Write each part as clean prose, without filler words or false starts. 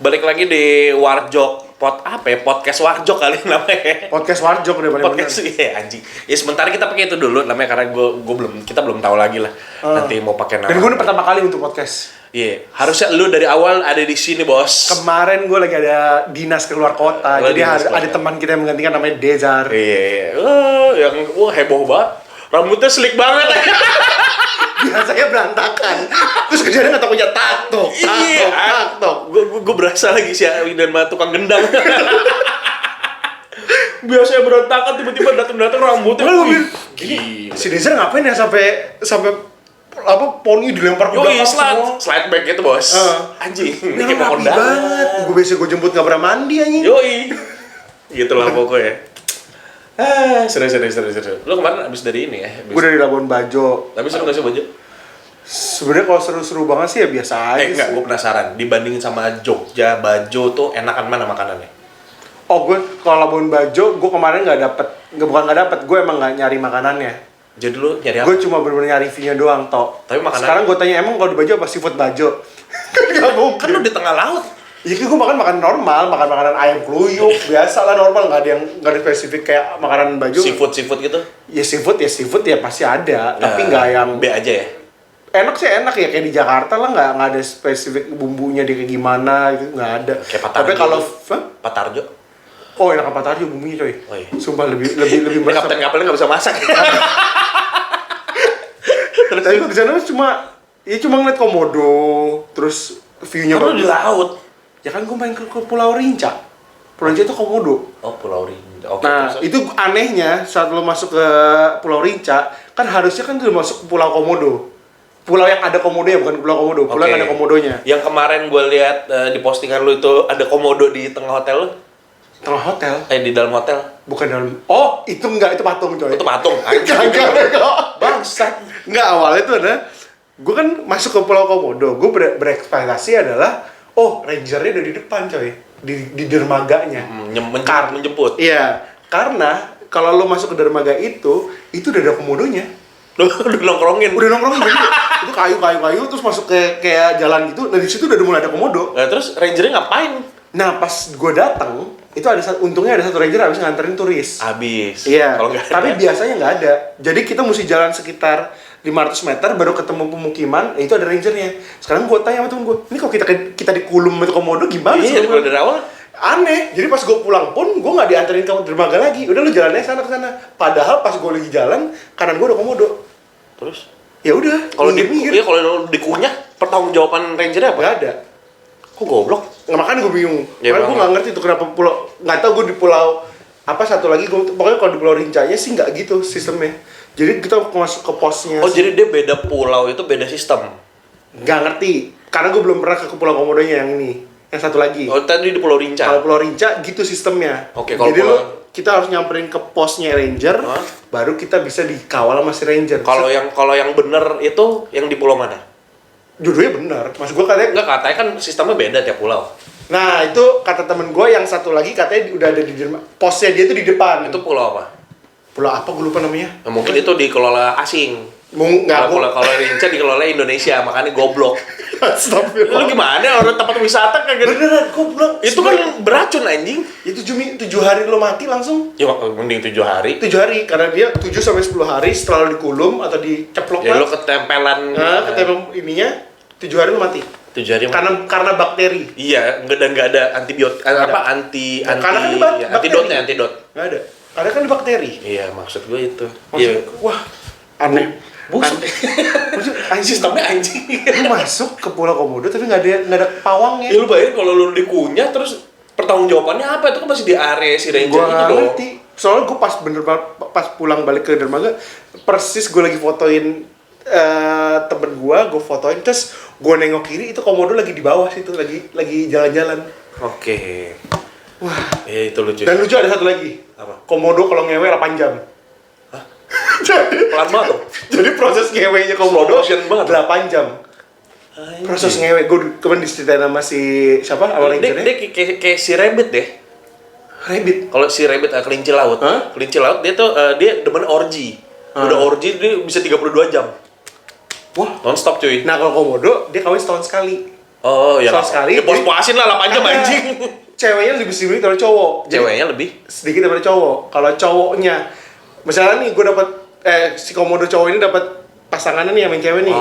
Balik lagi di Warjok podcast Warjok kali namanya. Podcast Warjok udah paling Podcast iya anjing. Ya sementara kita pakai itu dulu namanya karena kita belum tahu lagi lah. Nanti mau pakai nama. Dan gue ini pertama kali untuk podcast. Iya, harusnya lu dari awal ada di sini, Bos. Kemarin gue lagi ada dinas keluar kota, jadi ada teman kita yang menggantikan namanya Dezar. Iya. Yang heboh banget. Rambutnya slick banget. Biasanya berantakan. Terus kerjanya nggak tahu punya tato. Gue berasa lagi si Awi dan tukang gendang. Biasanya berantakan tiba-tiba datang rambutnya. Gila. Si Dezar ngapain ya sampai poni dilempar ke belakang slide back gitu, Bos. Anjing, ini kayak pohon banget. Gue biasa gue jemput nggak pernah mandi anjing. Gitulah pokoknya. Seru. Lu kemarin abis dari ini ya? Gue dari Labuan Bajo. Tapi seru nggak sih Bajo? Sebenarnya kalau seru-seru banget sih ya biasa aja. Enggak, gue penasaran. Dibandingin sama Jogja, Bajo tuh enakan mana makanannya? Oh, gue kalau Labuan Bajo, gue kemarin bukan nggak dapet, gue emang nggak nyari makanannya. Jadi lu nyari apa? Gue cuma bener-bener nyari view-nya doang, Tok. Tapi makanan... Sekarang gue tanya, emang kalau di Bajo apa seafood Bajo? Gak mungkin. Kan lu di tengah laut. Iya, gue makan normal, makan makanan ayam keluyuk, biasa lah normal, nggak ada spesifik kayak makanan Bajo. Seafood gitu? Ya seafood ya pasti ada, tapi nggak yang B aja ya. Enak sih enak ya, kayak di Jakarta lah nggak ada spesifik bumbunya dia kayak gimana gitu, nggak ada. Kayak Patarjo. Tapi kalau Patarjo. Oh, enak Patarjo bumbunya coy. Oh iya. Sumpah lebih Kapten kapalnya nggak bisa masak. Tapi di sana cuma ngeliat komodo, terus view-nya bagus. Di laut. Ya kan gue main ke Pulau Rinca. Pulau Rinca itu komodo. Oh, Pulau Rinca. Okay, nah, itu anehnya saat lo masuk ke Pulau Rinca, kan harusnya kan udah masuk ke Pulau Komodo. Pulau yang ada komodonya, bukan Pulau Komodo. Pulau yang ada komodonya. Yang kemarin gue lihat di postingan lu itu ada komodo di tengah hotel lu. Tengah hotel? Di dalam hotel. Bukan dalam. Oh, itu itu patung coy. Itu patung. Bangsat. Enggak, awalnya itu ada. Gue kan masuk ke Pulau Komodo. Gue berekspektasi adalah, oh, rangernya udah di depan coy. Di dermaganya. Menjemput. Iya. Karena kalau lo masuk ke dermaga itu udah ada komodonya. Udah nongkrongin. Itu kayu terus masuk ke kayak jalan gitu. Nah, di situ udah mulai ada komodo. Nah, terus rangernya ngapain? Nah, pas gue datang, itu untungnya ada satu ranger habis nganterin turis. Habis. Iya. Tapi biasanya nggak ada. Jadi kita mesti jalan sekitar 500 meter baru ketemu pemukiman, itu ada rangernya. Sekarang gue tanya sama temen gue, ini kalau kita dikulum sama komodo gimana sih? Iya, kalau dari awal aneh. Jadi pas gue pulang pun gue nggak dianterin ke dermaga lagi. Udah lu jalannya sana ke sana. Padahal pas gue lagi jalan, kanan gue ada komodo. Terus? Ya udah. Kalau dikunyah, pertanggungjawaban rangernya apa? Nggak ada. Kok goblok? Nggak, makanya gue bingung. Ya, karena gue nggak ngerti tuh kenapa pulau. Nggak tahu gue di pulau apa satu lagi. Pokoknya kalau di Pulau Rincanya sih nggak gitu sistemnya. Jadi kita masuk ke posnya. Oh, jadi dia beda pulau itu beda sistem? Nggak ngerti. Karena gue belum pernah ke Pulau Komodonya yang ini. Yang satu lagi. Oh, tadi di Pulau Rinca? Kalau Pulau Rinca gitu sistemnya. Oke, kalau jadi kita harus nyamperin ke posnya ranger, baru kita bisa dikawal sama si ranger. Kalau yang bener itu yang di pulau mana? Dua-duanya bener. Maksud gue katanya katanya kan sistemnya beda tiap pulau. Nah, itu kata temen gue yang satu lagi katanya udah ada di posnya dia tuh di depan. Itu pulau apa? Pulau apa gue lupa namanya. Nah, mungkin itu dikelola asing. Kalau Rinca dikelola Indonesia, makanya goblok. Lu gimana orang tempat wisata kayak gitu? Beneran, goblok. Itu kan beracun anjing. Itu 7 hari lo mati langsung. Ya mending 7 hari. 7 hari karena dia 7 sampai 10 hari setelah lo dikulum atau diceplok. Ya lo ketempelan. Ketempel ininya 7 hari lo mati. 7 hari karena bakteri. Iya, enggak ada antibiotik antidotnya. Enggak ada. Karena kan bakteri. Iya, maksud gue itu. Iya. Wah, aneh. Busuk. Sistemnya anjing. Lu masuk ke Pulau Komodo tapi nggak ada pawangnya. Ya lu bayangin kalau lu dikunyah terus pertanggungjawabannya apa? Itu kan masih di area si ranger gua itu dong. Ngerti. Soalnya gue pas pulang balik ke dermaga persis gue lagi fotoin temen gue fotoin terus gue nengok kiri itu komodo lagi di bawah situ lagi jalan-jalan. Oke. Wah. Itu lucu. Dan lucu ada satu lagi. Apa? Komodo kalau ngewe 8 jam. Pelan banget tuh. Jadi proses ngewenya komodo 8 jam. Proses ngewe, gue kemarin diceritain sama si siapa? Dia kayak si rabbit deh. Rabbit? Kalau si rabbit kelinci laut. Kelinci laut dia tuh dia demen orgy. Udah orgy dia bisa 32 jam. Wah, non stop cuy. Nah kalau komodo dia kawin setahun sekali. Oh, ya Setahun sekali. Ya puas-puasin lah 8 jam anjing. Ceweknya lebih sedikit daripada cowok. Ceweknya lebih sedikit daripada cowok. Kalau cowoknya, misalnya nih gue dapat si komodo cowok ini dapat pasangannya nih yang main cewek nih.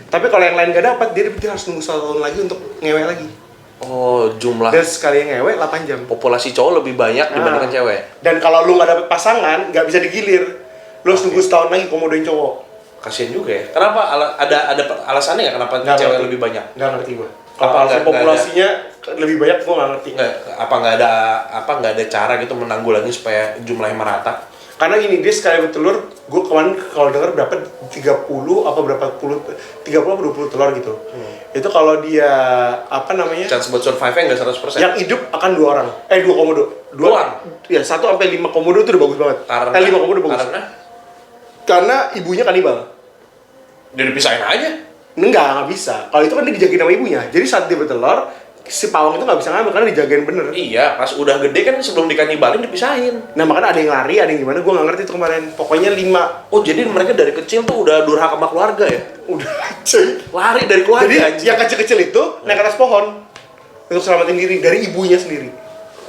Tapi kalau yang lain gak dapat, dia harus nunggu 1 tahun lagi untuk ngewe lagi. Oh, jumlah. Dan sekali yang ngewe 8 jam. Populasi cowok lebih banyak dibandingkan cewek. Dan kalau lu nggak dapet pasangan, nggak bisa digilir. Lu harus nunggu setahun lagi komodoin cowok. Kasian juga ya. Kenapa? Ada alasannya nggak kenapa Nggak cewek ngerti. lebih banyak? Nggak ngerti gua. Kalau populasinya lebih banyak gua nggak ngerti. Nggak ada cara gitu menanggulangi supaya jumlahnya merata? Karena gini, dia sekali bertelur, gua kemarin kalau denger berapa 30 apa berapa 30 apa 20 telur gitu. Itu kalau dia apa namanya? Chance buat survive-nya nggak 100%. Yang hidup akan 2 orang. 2 komodo. 2 Doang? Ya, 1 sampai 5 komodo itu udah bagus banget. Karena 5 komodo bagus. Karena ibunya kanibal. Dia dipisahin aja. Nggak bisa. Kalau itu kan dia dijagain sama ibunya. Jadi saat dia bertelur, si pawang itu nggak bisa ngambil karena dijagain bener. Iya, pas udah gede kan sebelum dikanibalin dipisahin. Nah makanya ada yang lari, ada yang gimana, gue nggak ngerti itu kemarin. Pokoknya 5. Oh, jadi mereka dari kecil tuh udah durhaka sama keluarga ya? Udah cuy. Lari dari keluarga. Jadi anjing. yang kecil-kecil itu naik ke atas pohon untuk selamatin diri dari ibunya sendiri,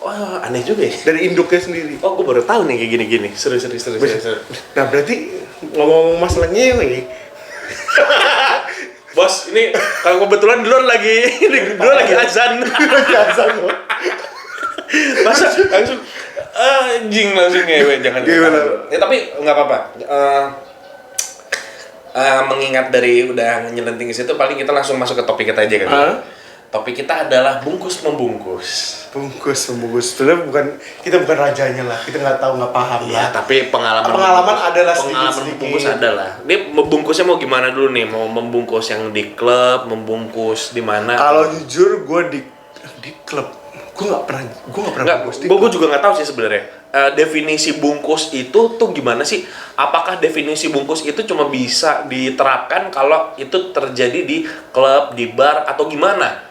Wah, aneh juga ya. dari induknya sendiri. Oh, gue baru tahu nih kayak gini-gini. Seru. Nah berarti ngomong masalah ngewe, Bos, ini kalau kebetulan dulu lagi azan. Masa langsung anjing langsung ngewe, jangan. Ya tapi nggak apa-apa. Mengingat dari udah nyelenting ke situ, paling kita langsung masuk ke topik kita aja kan. Topik kita adalah bungkus membungkus. Bungkus. Sebenarnya kita bukan rajanya lah. Kita nggak tahu, nggak paham Iya, lah. tapi pengalaman adalah pengalaman sedikit-sedikit. membungkus adalah. Ini membungkusnya mau gimana dulu nih? Mau membungkus yang di klub, membungkus di mana? Kalau jujur gue di klub, gue nggak pernah bungkus di klub. Gue juga nggak tahu sih sebenarnya. Definisi bungkus itu tuh gimana sih? Apakah definisi bungkus itu cuma bisa diterapkan kalau itu terjadi di klub, di bar, atau gimana?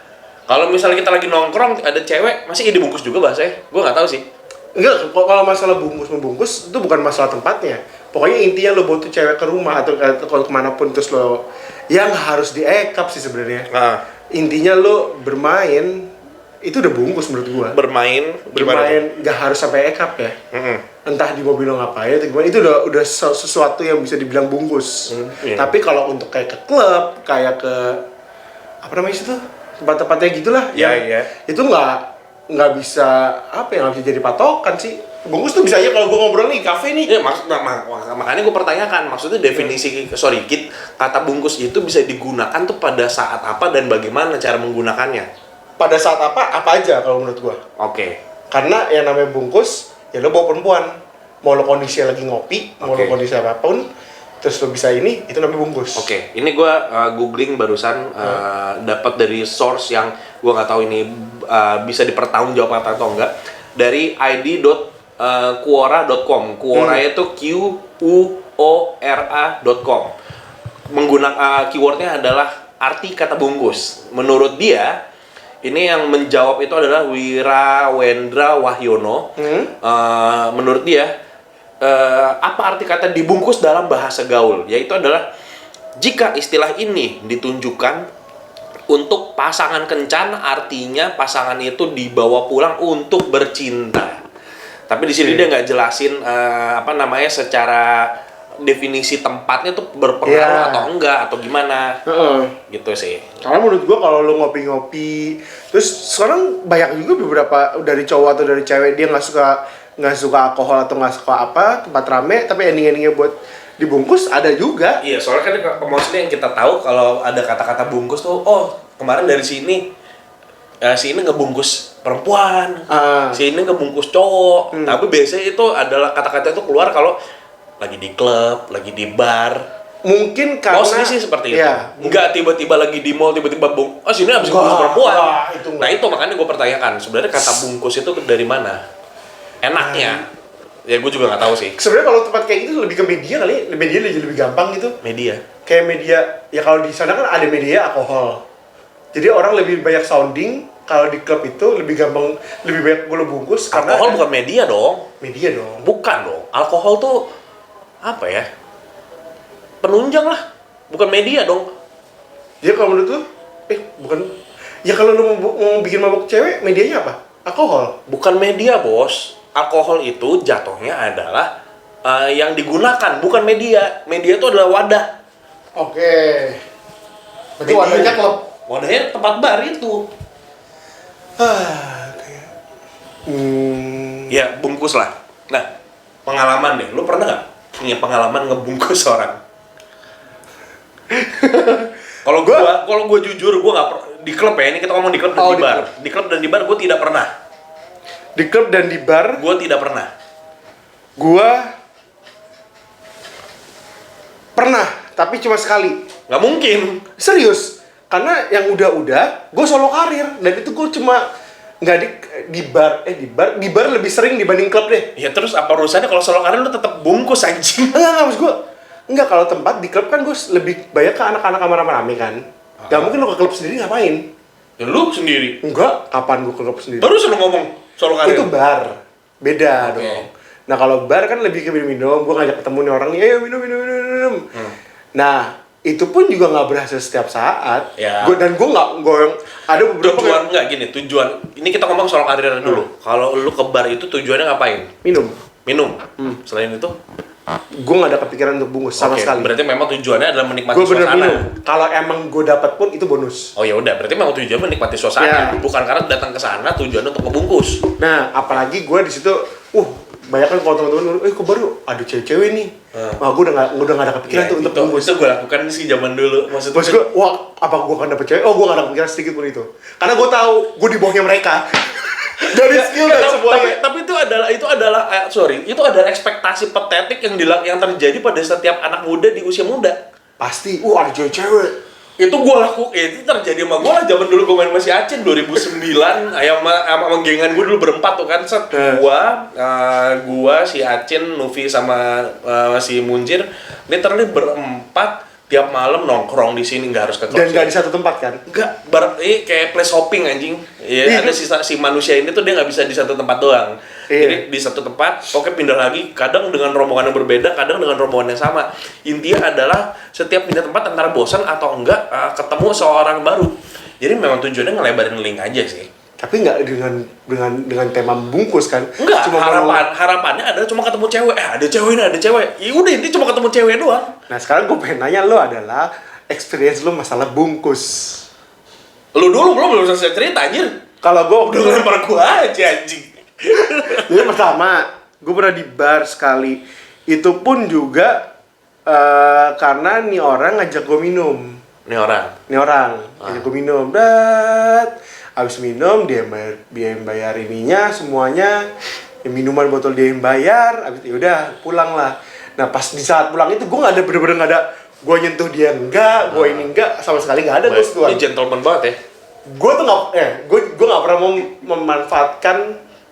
Kalau misalnya kita lagi nongkrong, ada cewek, masih dibungkus juga bahasanya? Gue nggak tahu sih. Enggak, kalau masalah membungkus itu bukan masalah tempatnya. Pokoknya intinya lo bawa tuh cewek ke rumah atau kalau kemanapun terus lo yang harus diekap sih sebenarnya. Intinya lo bermain itu udah bungkus menurut gua. Bermain nggak harus sampai ekap ya. Entah di mobil lo ngapain atau gimana, itu udah sesuatu yang bisa dibilang bungkus. Iya. Tapi kalau untuk kayak ke klub, kayak ke apa namanya itu tempat-tempatnya gitulah, Iya. itu nggak bisa nggak bisa jadi patokan sih. Bungkus tuh bisa aja kalau gue ngobrol nih di kafe nih. Ya, makanya gue pertanyakan, maksudnya definisi kata bungkus itu bisa digunakan tuh pada saat apa dan bagaimana cara menggunakannya? Pada saat apa aja kalau menurut gue. Oke. Karena yang namanya bungkus, ya lo bawa perempuan. Mau lo kondisi lagi ngopi, mau lo kondisi apapun, terus lo bisa itu namanya bungkus. Oke. Ini gue googling barusan dapat dari source yang gue nggak tahu ini bisa dipertanggungjawabkan atau enggak, dari id.quora.com. Quora itu QUORA.com. Menggunakan keywordnya adalah arti kata bungkus. Menurut dia, ini yang menjawab itu adalah Wirawendra Wahyono. Menurut dia, apa arti kata dibungkus dalam bahasa gaul? Yaitu adalah jika istilah ini ditunjukkan untuk pasangan kencan, artinya pasangan itu dibawa pulang untuk bercinta. Tapi di sini dia nggak jelasin secara definisi tempatnya tuh berpengaruh atau enggak atau gimana. Gitu sih. Karena menurut gua kalau lo ngopi-ngopi, terus sekarang banyak juga beberapa dari cowok atau dari cewek dia nggak suka alkohol atau nggak suka tempat rame, tapi ending-endingnya buat dibungkus ada juga. Iya, soalnya kan maksudnya yang kita tahu kalau ada kata-kata bungkus tuh, oh kemarin dari sini si ini ngebungkus perempuan, si ini ngebungkus cowok. Tapi biasanya itu adalah kata-kata itu keluar kalau lagi di klub, lagi di bar. Mungkin karena Mostly sih seperti itu. Enggak tiba-tiba lagi di mall tiba-tiba sini habis bungkus perempuan. Itu makanya gue pertanyakan, sebenarnya kata bungkus itu dari mana? Enaknya. Ya gue juga nggak tahu sih. Sebenarnya kalau tempat kayak gitu lebih ke media kali, media lebih gampang gitu. Media. Kayak media, ya kalau di sana kan ada media alkohol. Jadi orang lebih banyak sounding. Kalau di klub itu lebih gampang, lebih banyak gue bungkus. Alkohol bukan media dong. Media dong. Bukan dong. Alkohol tuh apa ya? Penunjang lah. Bukan media dong. Jadi kalau menurut lu, bukan. Ya kalau lu mau bikin mabok cewek, medianya apa? Alkohol. Bukan media, Bos. Alkohol itu jatuhnya adalah yang digunakan, bukan media. Media itu adalah wadah. Oke. Berarti Media. wadahnya klub. Wadahnya tempat bar itu. Ya, bungkus lah. Nah, pengalaman deh. Lu pernah nggak punya pengalaman ngebungkus orang? Kalau gua jujur, gua nggak di klub ya. Ini kita ngomong di klub dan di bar. Di klub dan di bar gua tidak pernah. Di klub dan di bar, Gua tidak pernah. gua pernah, tapi cuma sekali. Nggak mungkin. Serius. Karena yang udah-udah, gue solo karir. Dan itu gue cuma nggak di bar lebih sering dibanding klub deh. Ya terus apa urusannya kalau solo karir lu tetap bungkus anjing? Enggak, maksud gue. Enggak, kalau tempat di klub kan gue lebih banyak ke anak-anak sama rame-rame kan. Gak mungkin lo ke klub sendiri ngapain? Ya lu sendiri. Enggak, kapan gue ke klub sendiri? Baru selalu ngomong solo karir. Itu bar. Beda Oke. dong. Nah kalau bar kan lebih ke minum-minum, gue ngajak ketemu nih orang nih, ayo minum. Nah, itu pun juga nggak berhasil setiap saat. Ya. Dan gue yang ada beberapa Tujuan nggak gini, tujuan ini kita ngomong soal karir dulu. Kalau lu ke bar itu tujuannya ngapain? minum. Minum. Selain itu, Gue nggak ada kepikiran untuk bungkus sama oke, sekali. berarti memang tujuannya adalah menikmati Gue bener suasana. minum. Kalau emang gue dapat pun itu bonus. Oh ya udah, berarti memang tujuan menikmati suasana, Ya. bukan karena datang ke sana tujuan untuk ngebungkus. Nah, apalagi gue di situ, banyak kan kalau teman-teman, ke baru ada cewek-cewek nih. Wah, gue udah nggak ada kepikiran tuh untuk bungkus. Itu gue lakukan sih zaman dulu. Maksudnya Maksud gue, apa gue akan dapet cewek? Oh, gue gak ada kepikiran sedikit pun itu. Karena gue tahu, gue di bawahnya mereka. Dari skill dan semuanya. tapi itu adalah itu adalah ekspektasi patetik yang terjadi pada setiap anak muda di usia muda. Pasti, ada cewek-cewek. Itu itu terjadi sama gue lah zaman dulu gue main masih Aceh 2009 sama gengan gue dulu berempat tuh kan gua si Acin, Nufi sama si Munjir literally berempat tiap malam nongkrong di sini, nggak harus ke klub. Dan gak di satu tempat kan? Enggak, kayak place shopping anjing. Iya. Ada si manusia ini tuh dia nggak bisa di satu tempat doang. Iya. Jadi di satu tempat, oke pindah lagi, kadang dengan rombongan yang berbeda, kadang dengan rombongan yang sama. Intinya adalah setiap pindah tempat antara bosan atau enggak ketemu seorang baru. Jadi memang tujuannya ngelebarin link aja sih. Tapi nggak dengan tema bungkus kan? Enggak, harapannya adalah cuma ketemu cewek. Ada cewek nih, ada cewek. Ya udah, ini cuma ketemu cewek doang. Nah sekarang gue pengen nanya lo adalah experience lo masalah bungkus. Lu dulu belum selesai cerita anjir. Kalau gue Udah lempar gua aja anjing. Jadi pertama, gue pernah di bar sekali. Itu pun juga karena nih orang ngajak gue minum. Nih orang. Ngajak gue minum. Habis minum dia yang bayar ininya semuanya. Ya, minuman botol dia yang bayar. Habis itu udah pulang lah. Nah pas di saat pulang itu gue nggak ada bener-bener nggak ada. Gue nyentuh dia enggak, gue ini enggak, sama sekali nggak ada gue sentuhan. Ini gentleman banget ya. Gue tuh gue nggak pernah mau memanfaatkan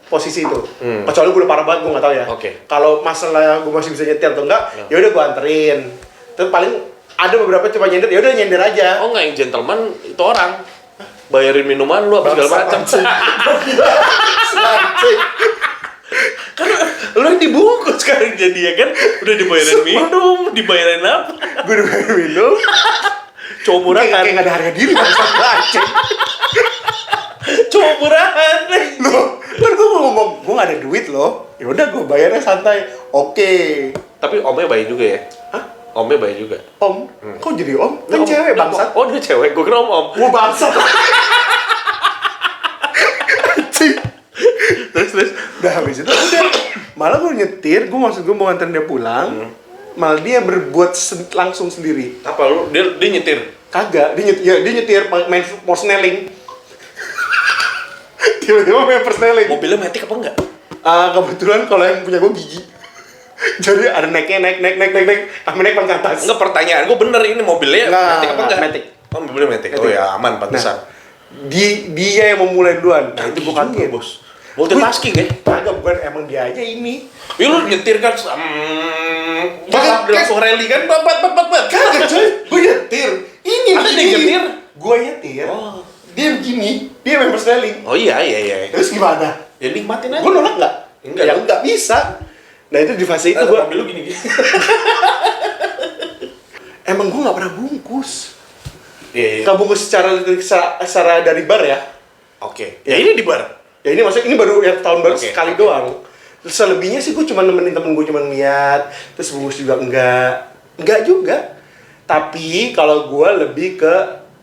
posisi itu. Kecuali gue udah parah banget, gue nggak tahu ya. Oke. Kalau masalah gue masih bisa nyetir atau enggak, ya udah gue anterin. Terus paling ada beberapa cuma nyender, ya udah nyender aja. Oh nggak, yang gentleman itu orang bayarin minuman lu apa segala macam. Kan lu yang dibungkus sekarang jadi ya kan, udah dibayarin minum, dibayarin apa? Gue udah bayar minum. Cowok murahan. Kayak nggak ada harga diri bangsa Aceh. Cowok murahan. Loh, kan gue ngomong gue nggak ada duit loh. Ya udah gue bayarnya santai. Oke. Tapi omnya baik juga ya. Hah? Omnya baik juga. Om? Kok jadi om? Kan cewek bangsat. Oh dia cewek, gue kira om. Gue bangsat. Anjing. Terus. Udah habis itu udah. Malah gue nyetir, gue mau nganterin dia pulang. Malah dia berbuat langsung sendiri. Apa lu? Dia nyetir. Kagak, dia nyetir main persneling. Tiba-tiba main persneling. Mobilnya metik apa enggak? Kebetulan kalau yang punya gue gigi. Jadi ada naik, sampai naik paling ke atas. Enggak, pertanyaan gue bener, ini mobilnya metik apa enggak? Matic. Oh mobilnya metik. Oh ya aman, pantesan. Dia yang memulai duluan. Nah, itu gue kaget. Bos. Multitasking ya? Kagak, bukan, emang dia aja ini. Ya lu nyetir kan balap langsung rally kan, bat. Kagak cuy, gue nyetir. Ini Ada yang nyetir? Gue nyetir. Oh. Dia begini, dia main persneling. Oh iya. Terus gimana? Ya nikmatin aja. Gue nolak nggak? Enggak. Ya nggak bisa. Nah itu di fase itu gue. Mobil lu gini. Emang gue nggak pernah bungkus. Iya. Kebungkus secara dari bar ya. Oke. Ya ini di bar. Ya ini maksudnya ini baru yang tahun baru Oke, sekali oke. doang. Terus selebihnya sih gue cuma nemenin temen gue cuma ngeliat, terus bungkus juga enggak juga. Tapi kalau gue lebih ke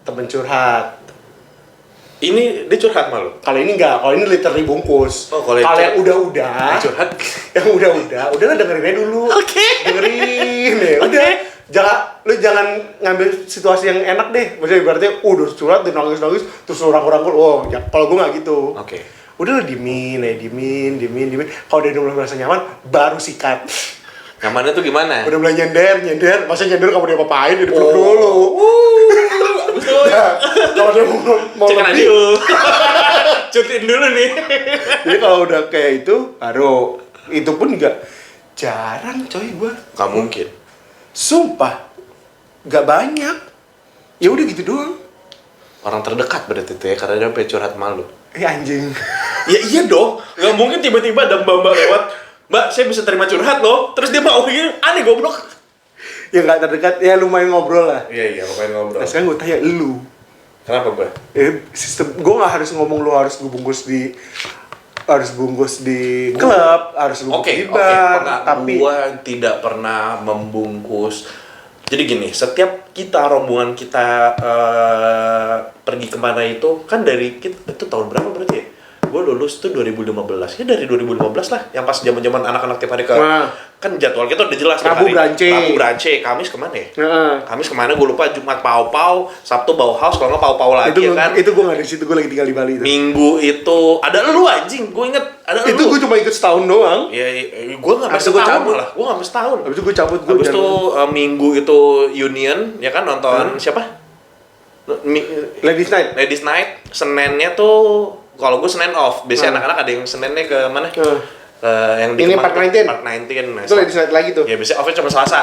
temen curhat. Ini dia curhat malu. Kalau ini enggak, kalau ini literally bungkus. Oh, kalau yang yang udah-udah, curhat. yang udahlah dengerin aja dulu. Oke. Dengerin deh. Oke. Udah, jangan ngambil situasi yang enak deh. Maksudnya berarti udah curhat, udah nangis, terus rangkul-rangkul. Oh, ya, kalau gue nggak gitu. Oke. Udah lah diemin. Kalau dia udah mulai merasa nyaman, baru sikat. Nyamannya tuh gimana? Udah mulai nyender. Masa nyender kamu dia apa-apain, dia dipeluk dulu. Betul. Nah, kalau dia mau Cek lebih, radio. Cutin dulu nih. jadi kalau udah kayak itu, baru itu pun jarang coy gue. Gak mungkin. Sumpah, nggak banyak. Ya udah gitu doang. Orang terdekat berarti itu ya, karena dia sampai curhat malu. Anjing. Ya iya dong, nggak mungkin tiba-tiba ada mbak-mbak lewat, Mbak, saya bisa terima curhat loh, terus dia mau gini, aneh goblok. Ya nggak terdekat, ya lumayan ngobrol lah. Iya, ngapain ngobrol. Nah sekarang gue tanya lu. Kenapa gue? Sistem gue nggak harus ngomong lu harus bungkus di klub, harus bungkus di bar, tapi gue tidak pernah membungkus. Jadi gini, setiap rombongan kita pergi kemana itu, kan dari itu tahun berapa berarti ya? Gue lulus tuh 2015, ya dari 2015 lah, yang pas zaman anak-anak tiap hari kan jadwal kita udah jelas. Rabu brance, Kamis kemana ya? Nah. Kamis kemana gue lupa, Jumat pau-pau, Sabtu Bauhaus, kalau nggak pau-pau lagi itu, ya kan? Itu gue nggak di situ, gue lagi tinggal di Bali itu. Minggu itu, ada lu anjing, gue inget, ada lu. Itu gue cuma ikut setahun doang. Ya, gue nggak Habis itu sampai gua setahun cabut. malah, gue nggak sampai setahun. Habis itu gue cabut, Habis itu Minggu itu Union, ya kan nonton siapa? Ladies Night. Ladies Night. Seninnya tuh, kalau gue Senin off. Biasanya anak-anak ada yang Seninnya ke mana? Yang di Ini Kemang Park tuh, 19. Park 19. Nah, Itu Ladies Night lagi tuh. ya biasanya offnya cuma Selasa,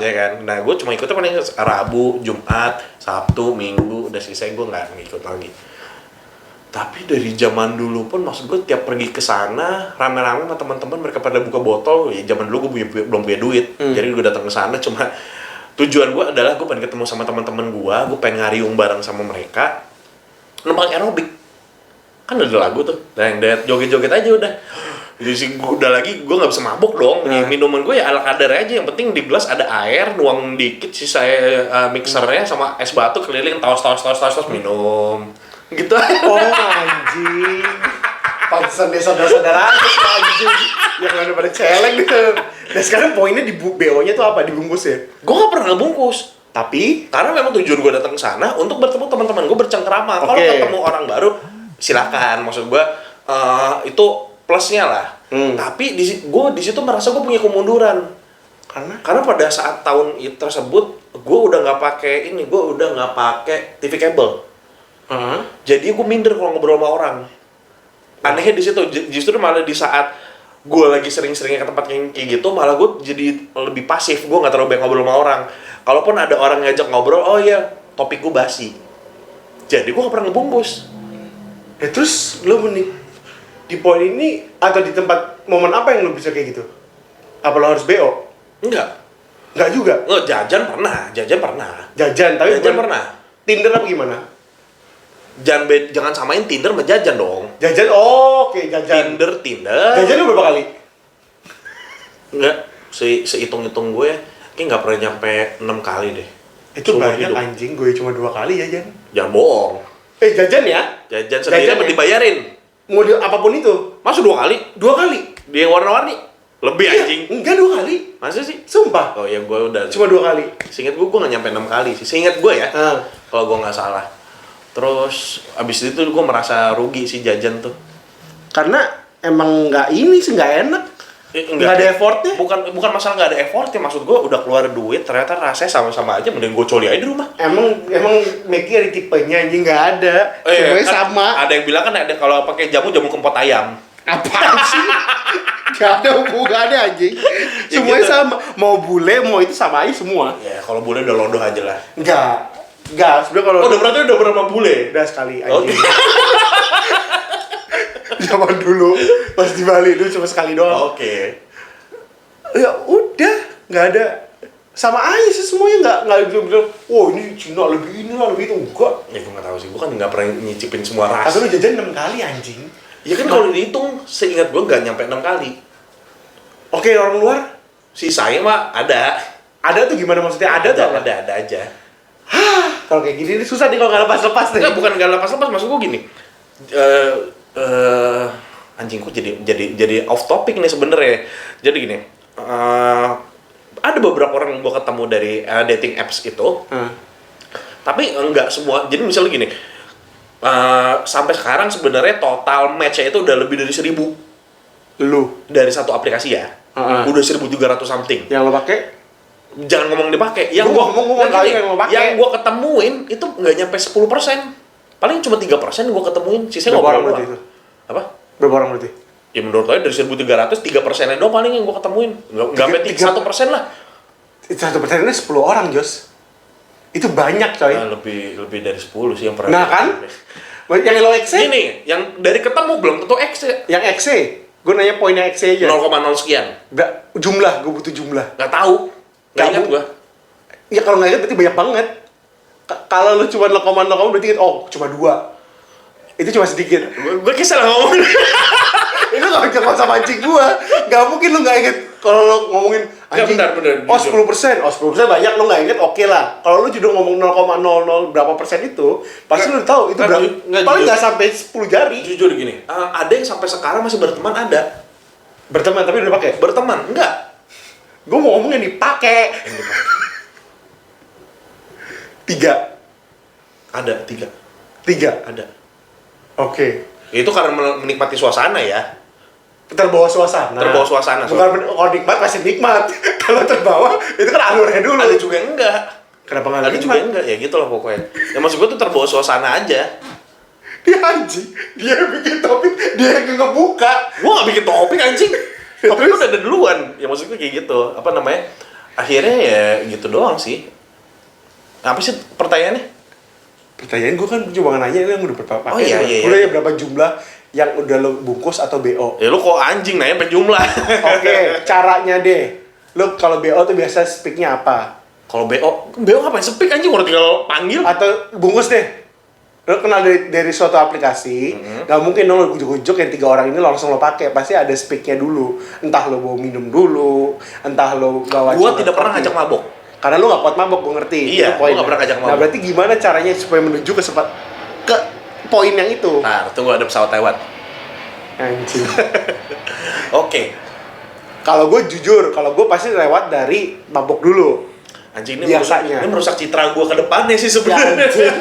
ya kan. Nah gue cuma ikutnya paling Rabu, Jumat, Sabtu, Minggu, udah selesai gue nggak ngikut lagi. Tapi dari zaman dulu pun, maksud gue tiap pergi ke sana rame-rame sama teman-teman, mereka pada buka botol. Ya zaman dulu gue belum punya duit, jadi gue datang ke sana cuma tujuan gue adalah gue pengen ketemu sama teman-teman gue pengen ngariung bareng sama mereka, numpang aerobik. Kan ada lagu tuh, dang joget-joget aja udah. Jadi sih udah lagi gue nggak bisa mabuk dong. Minuman gue ya ala kadar aja, yang penting di gelas ada air, nuang dikit sih saya mixernya sama es batu keliling, tos minum. Gitu. Oh anjing. Pantesan dia saudara-saudara anjing. Yang ada pada celeng gitu. Nah sekarang poinnya di BO-nya tuh apa? Dibungkus ya? Gue nggak pernah ngebungkus. Tapi Karena memang tujuan gue datang ke sana untuk bertemu teman-teman gue bercengkrama. Kalau ketemu orang baru, silakan. Maksud gue itu plusnya lah. Tapi gue di situ merasa gue punya kemunduran. Karena pada saat tahun tersebut gue udah nggak pakai TV kabel. Jadi gue minder kalau ngobrol sama orang. Anehnya di situ, justru malah di saat gue lagi sering-seringnya ke tempat yang kayak gitu, malah gue jadi lebih pasif. Gue nggak terlalu banyak ngobrol sama orang. Kalaupun ada orang ngajak ngobrol, oh iya, topik gue basi. Jadi gue nggak pernah ngebungkus. ya terus lu di poin ini atau di tempat momen apa yang lu bisa kayak gitu? Apa lu harus BO? Enggak. Enggak juga. Nggak, jajan pernah. Jajan, tapi Jajan bukan pernah. Tinder apa gimana? Jangan samain Tinder sama jajan dong. Jajan, oke, jajan. Tinder. Jajan lu berapa kali? Enggak, sehitung-hitung gue kayak nggak pernah nyampe 6 kali deh. Itu Seumur banyak hidup. anjing, gue cuma 2 kali jajan. Jangan bohong. Jajan ya? Jajan sendiri apa ya? dibayarin? Model apapun itu. Masa 2 kali? 2 kali. Dia yang warna-warni? Lebih Iya, anjing. Enggak 2 kali. Masa sih? Sumpah. Oh ya gue udah. Cuma 2 kali. Seingat gue nggak nyampe 6 kali sih. Seingat gue ya. Ah. Kalau gue nggak salah. Terus abis itu gue merasa rugi sih jajan tuh. Karena emang nggak ini sih, nggak enak. Nggak ada effortnya. Bukan masalah nggak ada effortnya, maksud gue udah keluar duit ternyata rasanya sama-sama aja, mending gue coli aja di rumah. Emang Meki ada tipenya anjing, nggak ada. Semuanya kan sama. Ada yang bilang kan ada kalau pakai jamu kempot ayam. Apaan sih? Gak ada hubungannya anjing. Semuanya gitu. sama. Mau bule, mau itu sama aja semua. Ya kalau boleh udah lodoh aja lah. Enggak. Sebenernya kalau Oh, berarti udah berapa bule? udah sekali Oh, anjing. Zaman dulu pas di Bali itu cuma sekali doang. Oke. Ya udah, nggak ada sama aja sih semuanya, nggak bilang, oh ini Cina lebih inilah lebih itu, enggak. Ya gue nggak tahu sih, gue kan nggak pernah nyicipin semua ras. Atau lu jajan 6 kali anjing. Ya kan kalau dihitung, seingat gue nggak nyampe 6 kali. Oke, orang luar Si saya mah ada. ada tuh gimana maksudnya? Ada tuh apa? Ada aja. Kalau kayak gini susah nih kalau nggak lepas-lepas nih. Enggak, bukan nggak lepas-lepas, maksud gue gini. Anjing kok jadi off topic nih sebenarnya. Jadi gini, ada beberapa orang yang gue ketemu dari dating apps itu, tapi enggak semua. Jadi misalnya gini, sampai sekarang sebenarnya total match-nya itu udah lebih dari 1000 Lu dari satu aplikasi ya. Udah 1300 something. yang lo pakai? Jangan ngomong dipakai. Gua ngomong yang kali gini, yang lo pakai. yang gue ketemuin itu nggak nyampe 10%. Paling cuma 3% gue ketemuin. Sisanya Berapa orang ngobrol berarti doang. itu? Apa? Berapa orang berarti? Ya menurut gue dari 1300, 3%-nya doang paling yang gue ketemuin. Nggak sampai 1% lah. Itu 1% ini 10 orang, Jos. Itu banyak, coy. Nah, lebih dari 10 sih yang pernah. Nah kan? Yang lo X Ini, yang dari ketemu belum tentu X ya. yang X gue nanya poinnya X aja. 0,0 sekian. Jumlah, gue butuh jumlah. Nggak tahu. Nggak ingat gue. Ya kalau nggak ingat berarti banyak banget. Kalau lu cuma 0,0 berarti oh cuma 2. Itu cuma sedikit. Gue kisah lah ngomong. Itu nggak usah mancing gua. Nggak mungkin lu nggak inget kalau lu ngomongin anjing. Bener, Oh jujur. 10%, oh 10% banyak lu nggak inget, oke lah. Kalau lu juga ngomong 0,00 berapa persen itu, pasti lu tahu itu berapa. Paling nggak sampai 10 jari. Jujur gini, ada yang sampai sekarang masih berteman ada. Berteman tapi udah pakai. Berteman enggak. Gua mau ngomong yang dipakai. 3. Ada 3. 3. Ada. Oke. Itu karena menikmati suasana ya. Terbawa suasana. Terbawa suasana. Bukan kalau nikmat pasti nikmat. Kalau terbawa itu kan alurnya dulu. Ada juga yang enggak. Kenapa nggak Ada nikmat? juga yang enggak, ya gitu lah pokoknya. Ya maksud gue tuh terbawa suasana aja. Dia anjing, dia bikin topik, dia yang ngebuka. Gua nggak bikin topik anjing. Topik udah ada duluan. Ya maksud gue kayak gitu. Apa namanya? Akhirnya ya gitu doang sih. Apa sih pertanyaannya? Pertanyaan gue kan cuma nanya yang udah berapa pakai. Oh, iya. Udah ya berapa jumlah yang udah lo bungkus atau BO? Ya lu kok anjing nanya penjumlah. Oke, caranya deh. Lo kalau BO tuh biasa speaknya apa? Kalau BO ngapain speak anjing, udah tinggal panggil. Atau bungkus deh. Lo kenal dari suatu aplikasi, nggak mungkin dong lo ujuk-ujuk yang 3 orang ini langsung lo pakai. Pasti ada speaknya dulu. Entah lo bawa minum dulu, entah lo bawa. Gua tidak pernah ngajak mabok. Karena lu gak kuat mabok, gue ngerti. Iya, poin. gua nggak pernah ngajak Nah, mabok. berarti gimana caranya supaya menuju ke poin yang itu? Nah, tunggu ada pesawat lewat. Anjing. Oke. Kalau gue jujur, kalau gue pasti lewat dari mabok dulu. Anjing ini Biasanya. merusak citra gua ke depannya sih Ya, sebenarnya. anjing.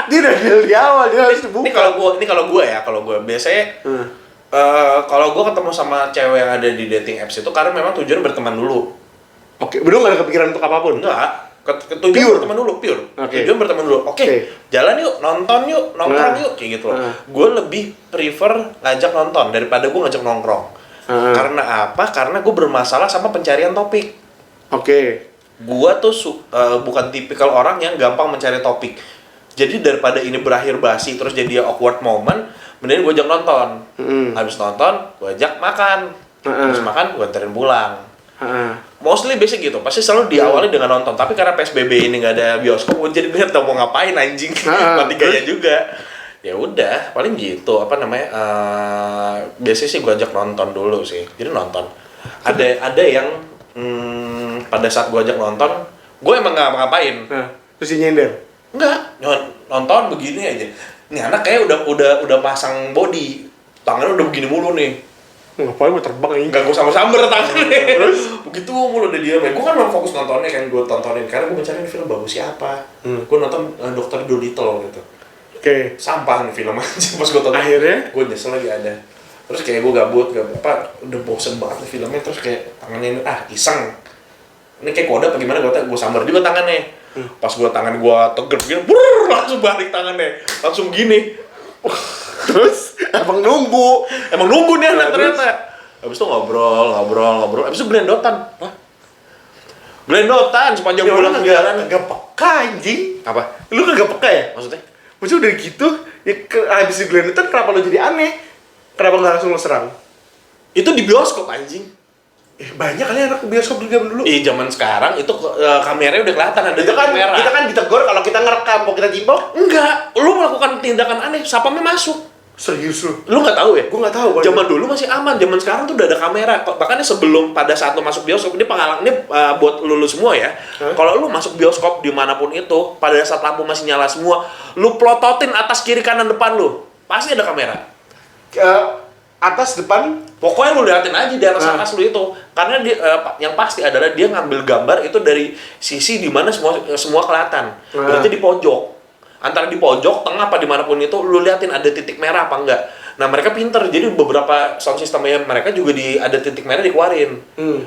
Dia udah deal di awal, dia harus dibuka. Ini kalau gua biasanya kalau gua ketemu sama cewek yang ada di dating apps itu karena memang tujuan berteman dulu. Oke, belum gak ada kepikiran untuk apapun? Enggak, tujuan Pure. berteman dulu, pure. Oke. Tujuan berteman dulu. Oke, jalan yuk, nonton yuk, nongkrong yuk, kayak gitu loh. Gue lebih prefer ngajak nonton daripada gue ngajak nongkrong. Karena apa? Karena gue bermasalah sama pencarian topik. Oke. Gue tuh bukan tipikal orang yang gampang mencari topik. Jadi daripada ini berakhir basi terus jadi awkward moment, mending gue ajak nonton. Habis nonton, gue ajak makan. Habis makan, gue anterin pulang. Mostly basic gitu, pasti selalu diawali dengan nonton. Tapi karena PSBB ini nggak ada bioskop, gue jadi nggak tahu mau ngapain anjing. Mati gaya juga. Ya udah, paling gitu. Apa namanya? Biasanya sih gue ajak nonton dulu sih. Jadi nonton. Ada yang pada saat gue ajak nonton, gue emang nggak ngapain. Terus dia nyender? Enggak, nonton begini aja. Nih anak kayak udah pasang body, tangannya udah begini mulu nih. Ngapain gue terbang ini? Gak gue samber tangannya. Terus begitu mulu udah diam ya. Gue kan memang fokus nontonnya kan, gue tontonin karena gue mencari film bagus siapa. Gue nonton Dr. Dolittle gitu. Oke. Sampah nih film aja pas gue tonton. Akhirnya? Gue nyesel lagi ada. Terus kayak gue gabut udah bosen banget nih filmnya, terus kayak tangannya iseng. Ini kayak kode apa gimana, gue sambar juga tangannya. Pas gue tangan gue teger begini, langsung balik tangannya. Langsung gini. Terus emang nunggu nih anak ternyata. Habis itu ngobrol. Habis itu gelendotan. Hah? Gelendotan sepanjang Ya bulan orang jalan. kagak peka anjing. Apa? Lu kagak peka ya? Maksudnya? Maksudnya udah gitu, ya habis di gelendotan kenapa lu jadi aneh? Kenapa nggak langsung lu serang? Itu di bioskop anjing. Banyak kali anak bioskop di zaman dulu. Zaman sekarang itu kameranya udah kelihatan ada Itu kan kamera. kita kan ditegur kalau kita ngerekam, mau kita timpok. Enggak, lu melakukan tindakan aneh, sapamnya masuk. Serius lu? Lu nggak tahu ya? Gue nggak tahu. Zaman dulu masih aman, zaman sekarang tuh udah ada kamera. Bahkan sebelum pada saat lu masuk bioskop, ini pengalaman ini buat lu semua ya. Kalau lu masuk bioskop dimanapun itu, pada saat lampu masih nyala semua, lu plototin atas kiri kanan depan lu, pasti ada kamera. Atas depan. Pokoknya lu liatin aja di atas lu itu, karena dia, yang pasti adalah dia ngambil gambar itu dari sisi dimana semua kelihatan. Berarti di pojok, antara di pojok, tengah apa dimanapun itu, lu liatin ada titik merah apa enggak. Nah mereka pinter, jadi beberapa sound systemnya mereka juga ada titik merah dikeluarin.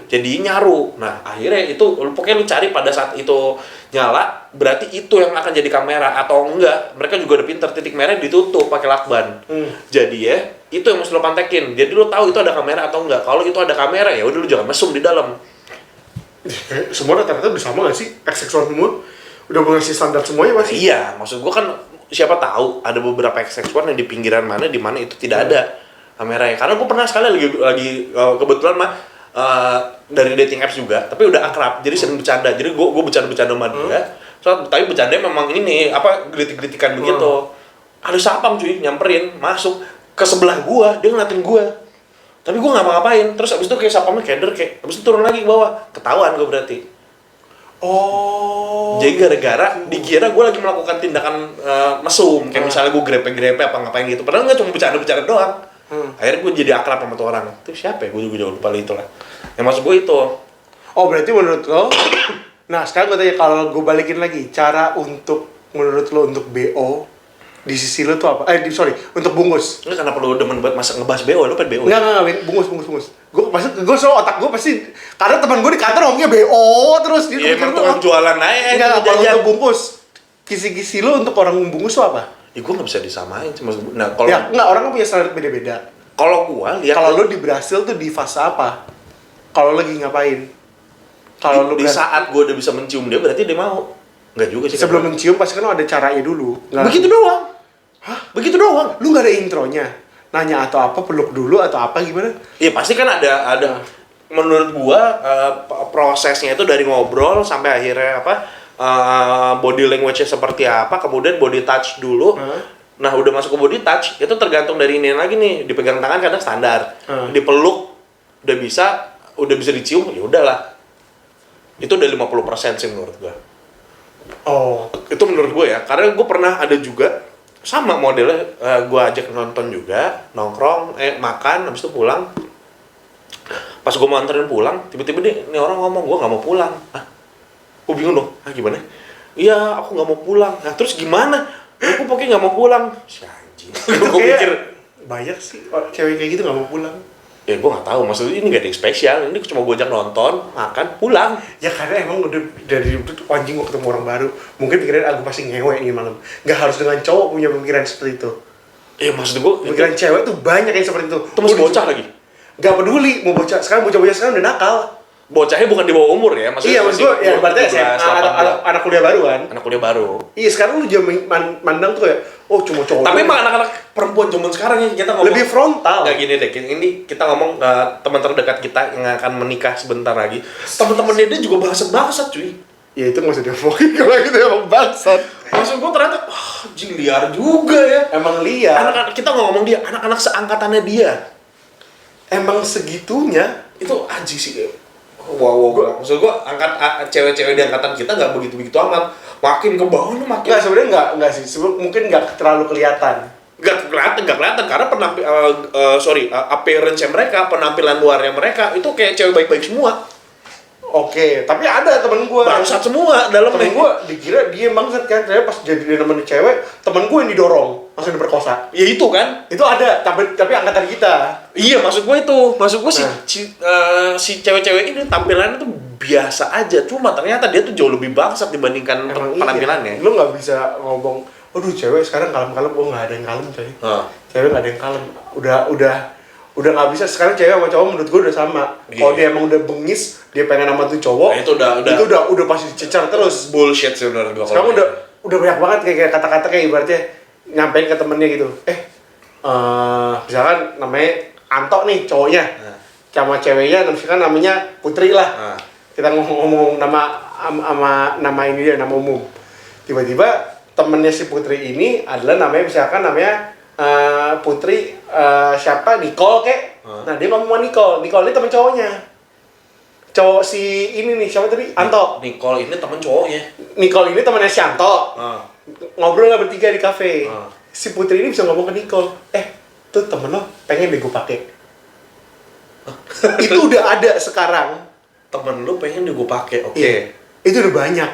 Jadi nyaru. Nah akhirnya itu, pokoknya lu cari pada saat itu nyala, berarti itu yang akan jadi kamera atau enggak. Mereka juga udah pinter, titik merah ditutup pakai lakban. Jadi ya itu yang mesti lo pantekin. Jadi lo tahu itu ada kamera atau enggak. Kalau itu ada kamera ya udah lo jangan mesum di dalam. Semua rata-rata udah sama nggak sih? X-X1 semua udah mengasih standar semuanya pasti. Iya, maksud gua kan siapa tahu ada beberapa X1 yang di pinggiran mana di mana itu tidak ada kameranya. Karena gua pernah sekali lagi kebetulan mah dari dating apps juga, tapi udah akrab. Jadi sering bercanda. Jadi gua bercanda-bercanda sama dia. Tapi bercandanya memang ini apa gelitik-gelitikan begitu. Ada sapam cuy nyamperin masuk ke sebelah gua, dia ngeliatin gua. Tapi gua nggak ngapa-ngapain. Terus abis itu kayak sapamnya keder kayak, abis itu turun lagi ke bawah. Ketahuan gua berarti. Oh. Jadi gara-gara dikira gua lagi melakukan tindakan mesum, kayak misalnya gua grepe-grepe apa ngapain gitu. Padahal nggak cuma bercanda-bercanda doang. Akhirnya gua jadi akrab sama tuh orang. Itu siapa ya? Gua juga lupa itu lah. Yang maksud gua itu. Oh berarti menurut lo, nah sekarang gue tanya kalau gue balikin lagi, cara menurut lo untuk BO di sisi lo tuh apa? Untuk bungkus. Ini kenapa lu demen buat ngebahas BO? Lu pengen BO? Enggak, bungkus. Gue soal otak gue pasti, karena teman gue di kantor ngomongnya BO terus. Iya emang tukang jualan aja. Enggak, kalau untuk bungkus, kisi-kisi lo untuk orang membungkus tuh apa? Ya gue nggak bisa disamain cuma. Nah kalau Ya, enggak, orang kan punya standar beda-beda. Kalau gua lihat Kalau lo di Brasil tuh di fase apa? Kalau lagi ngapain? Kalau lo di saat gua udah bisa mencium dia berarti dia mau. Enggak juga sih. sebelum mencium pasti kan ada caranya dulu. Begitu doang. Hah? Begitu doang. Lu nggak ada intronya? Nanya atau apa, peluk dulu atau apa gimana? Iya pasti kan ada. Menurut gua prosesnya itu dari ngobrol sampai akhirnya body language-nya seperti apa, kemudian body touch dulu. Nah udah masuk ke body touch itu tergantung dari ini lagi nih, dipegang tangan kadang standar, dipeluk udah bisa dicium ya udahlah. Itu udah 50% sih menurut gua. Oh, Itu menurut gua ya, karena gua pernah ada juga sama modelnya, gua ajak nonton juga, nongkrong, makan, habis itu pulang. Pas gua mau anterin pulang, tiba-tiba nih orang ngomong, gua nggak mau pulang. Hah? Gua bingung dong, gimana? Iya, aku nggak mau pulang. Nah, terus gimana? Aku pokoknya nggak mau pulang. Si anjing. Gua pikir, banyak sih cewek kayak gitu nggak mau pulang. ya gua nggak tahu, maksudnya ini nggak ada yang spesial. Ini cuma gua ajak nonton, makan, pulang. Ya karena emang udah dari dulu tuh anjing gua ketemu orang baru. Mungkin pikiran aku pasti ngewe nih malam. Nggak harus dengan cowok punya pemikiran seperti itu. Ya maksud gua, Pemikiran cewek tuh banyak yang seperti itu. itu masih bocah lagi. Nggak peduli mau bocah. Sekarang bocah-bocah sekarang udah nakal. Bocahnya bukan di bawah umur ya, maksudnya. Iya maksud gua, ya berarti anak kuliah baru kan. Anak kuliah baru. Iya sekarang lu jangan mandang tuh kayak, oh cuma cowok. Tapi emang anak-anak perempuan zaman sekarang ya kita ngomong lebih frontal. Nggak gini deh, ini kita ngomong teman terdekat kita yang akan menikah sebentar lagi. Teman-teman dia juga bangsat cuy. Ya itu nggak usah diomongin kalau gitu emang bangsat. Maksud gua ternyata, anjing liar juga ya. Emang liar. Anak-anak kita nggak ngomong dia, anak-anak seangkatannya dia. Emang segitunya. Itu anjing sih. Wow. Maksud gua cewek-cewek di angkatan kita nggak begitu amat. Makin ke bawah lu makin. Nggak sebenarnya nggak sih. Mungkin nggak terlalu kelihatan. Nggak kelihatan karena appearance-nya mereka, penampilan luarnya mereka itu kayak cewek baik-baik semua. Oke, tapi ada temen gue Bangsat semua dalam temen gue dikira dia bangsat kan, ternyata pas jadi dia nemenin cewek, temen gue yang didorong langsung diperkosa. Ya itu kan. Itu ada, tapi angkatan kita. Iya, maksud gue si cewek-cewek ini tampilannya tuh biasa aja, cuma ternyata dia tuh jauh lebih bangsat dibandingkan penampilannya. Iya. Lu nggak bisa ngomong, aduh cewek sekarang kalem-kalem, nggak ada yang kalem coy. Cewek nggak ada yang kalem, udah nggak bisa. Sekarang cewek sama cowok menurut gue udah sama. Kalau dia emang udah bengis, dia pengen sama tuh cowok, nah, itu udah pasti dicecar terus. Bullshit sih menurut gue. Sekarang udah banyak banget kayak kata-kata kayak ibaratnya nyampein ke temennya gitu. Misalkan namanya Anto nih cowoknya. sama ceweknya, misalkan namanya Putri lah. Nah. Kita ngomong nama ini dia, nama umum. Tiba-tiba temennya si Putri ini adalah namanya misalkan namanya Putri siapa, Nicole kek. Nah dia ngomong sama Nicole ini temen cowoknya. Cowok si ini nih, siapa tadi? Anto. Nicole ini temen cowoknya. Nicole ini temennya si Anto. Ngobrol lah bertiga di kafe. Si Putri ini bisa ngomong ke Nicole, tuh temen lo pengen deh gue pakai. Itu udah ada sekarang. Temen lu pengen gue pakai, oke. Iya. Itu udah banyak.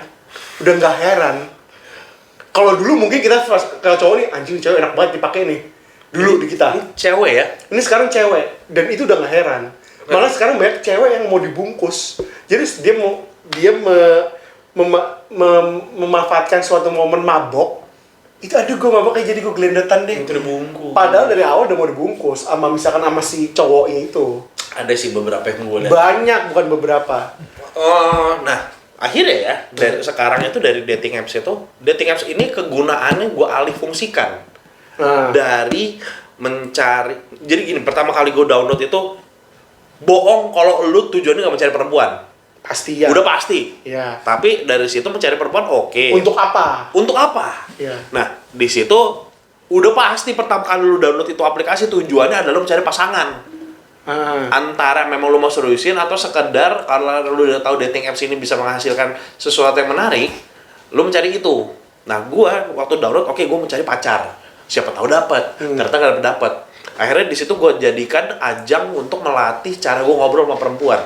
Udah nggak heran. Kalau dulu mungkin kita kalau cowok nih, anjing cewek enak banget dipakai nih. Dulu di kita. Ini cewek ya? Ini sekarang cewek, dan itu udah nggak heran. Malah sekarang banyak cewek yang mau dibungkus. Jadi dia memanfaatkan suatu momen mabok. Itu aduh gue mabok kayak jadi gue gelendotan deh. Itu dibungkus. Padahal dari awal udah mau dibungkus sama misalkan sama si cowoknya itu. Ada sih beberapa yang gue lihat. Banyak, bukan beberapa. Nah, akhirnya ya dari sekarang itu dari dating apps ini kegunaannya gue alih fungsikan. Dari mencari. Jadi gini, pertama kali gue download itu bohong kalau lu tujuannya nggak mencari perempuan. Pasti ya. Udah pasti. Ya. Tapi dari situ mencari perempuan oke. Untuk apa? Untuk apa? Ya. Nah, di situ udah pasti pertama kali lu download itu aplikasi tujuannya adalah mencari pasangan. Antara memang lu mau seriusin atau sekedar kalau lu udah tahu dating apps ini bisa menghasilkan sesuatu yang menarik, lu mencari itu. Nah, gua waktu download oke, gua mencari pacar. Siapa tahu dapat. Ternyata nggak dapet. Akhirnya di situ gua jadikan ajang untuk melatih cara gua ngobrol sama perempuan.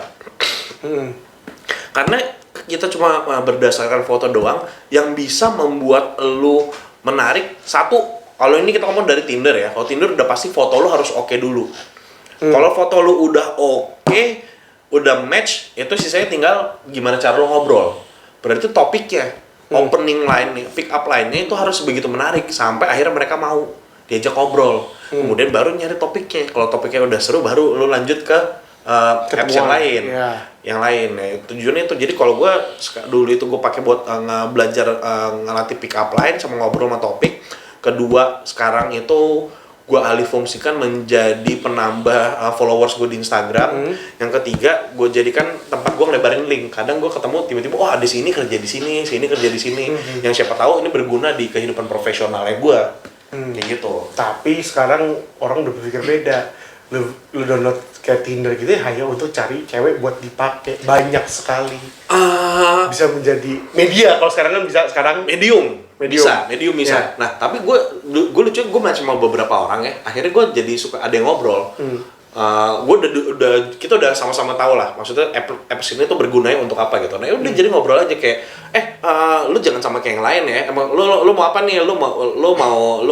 Karena kita cuma berdasarkan foto doang yang bisa membuat lu menarik. Satu, kalau ini kita ngomong dari Tinder ya. Kalau Tinder udah pasti foto lu harus oke dulu. Kalau foto lu udah oke, udah match, itu sisanya tinggal gimana cara lu ngobrol. Berarti topiknya, opening line nih, pick up line-nya itu harus begitu menarik sampai akhirnya mereka mau diajak ngobrol. Kemudian baru nyari topiknya. Kalau topiknya udah seru, baru lu lanjut ke apps yang lain. Yang lain. Nah, tujuannya itu. Jadi kalau gue dulu itu gue pakai buat belajar ngelatih pick up line sama ngobrol sama topik. Kedua, sekarang itu gue alih fungsikan menjadi penambah followers gue di Instagram. Yang ketiga, gue jadikan tempat gue ngelebarin link. Kadang gue ketemu tiba-tiba, oh ada sini kerja di sini, sini kerja di sini. Yang siapa tahu ini berguna di kehidupan profesionalnya gue. Kayak gitu. Tapi sekarang orang udah berpikir beda. Lu download kayak Tinder gitu ya hanya untuk cari cewek buat dipakai. Banyak sekali. Bisa menjadi media. Kalau sekarang kan bisa medium bisa. Ya. Nah, tapi gue lucu, gue match sama beberapa orang ya. Akhirnya gue jadi suka ada yang ngobrol. Gue kita udah sama-sama tahu lah. Maksudnya apps ini tuh bergunanya untuk apa gitu. Nah, udah jadi ngobrol aja kayak, lu jangan sama kayak yang lain ya. Emang lu mau apa nih? Lu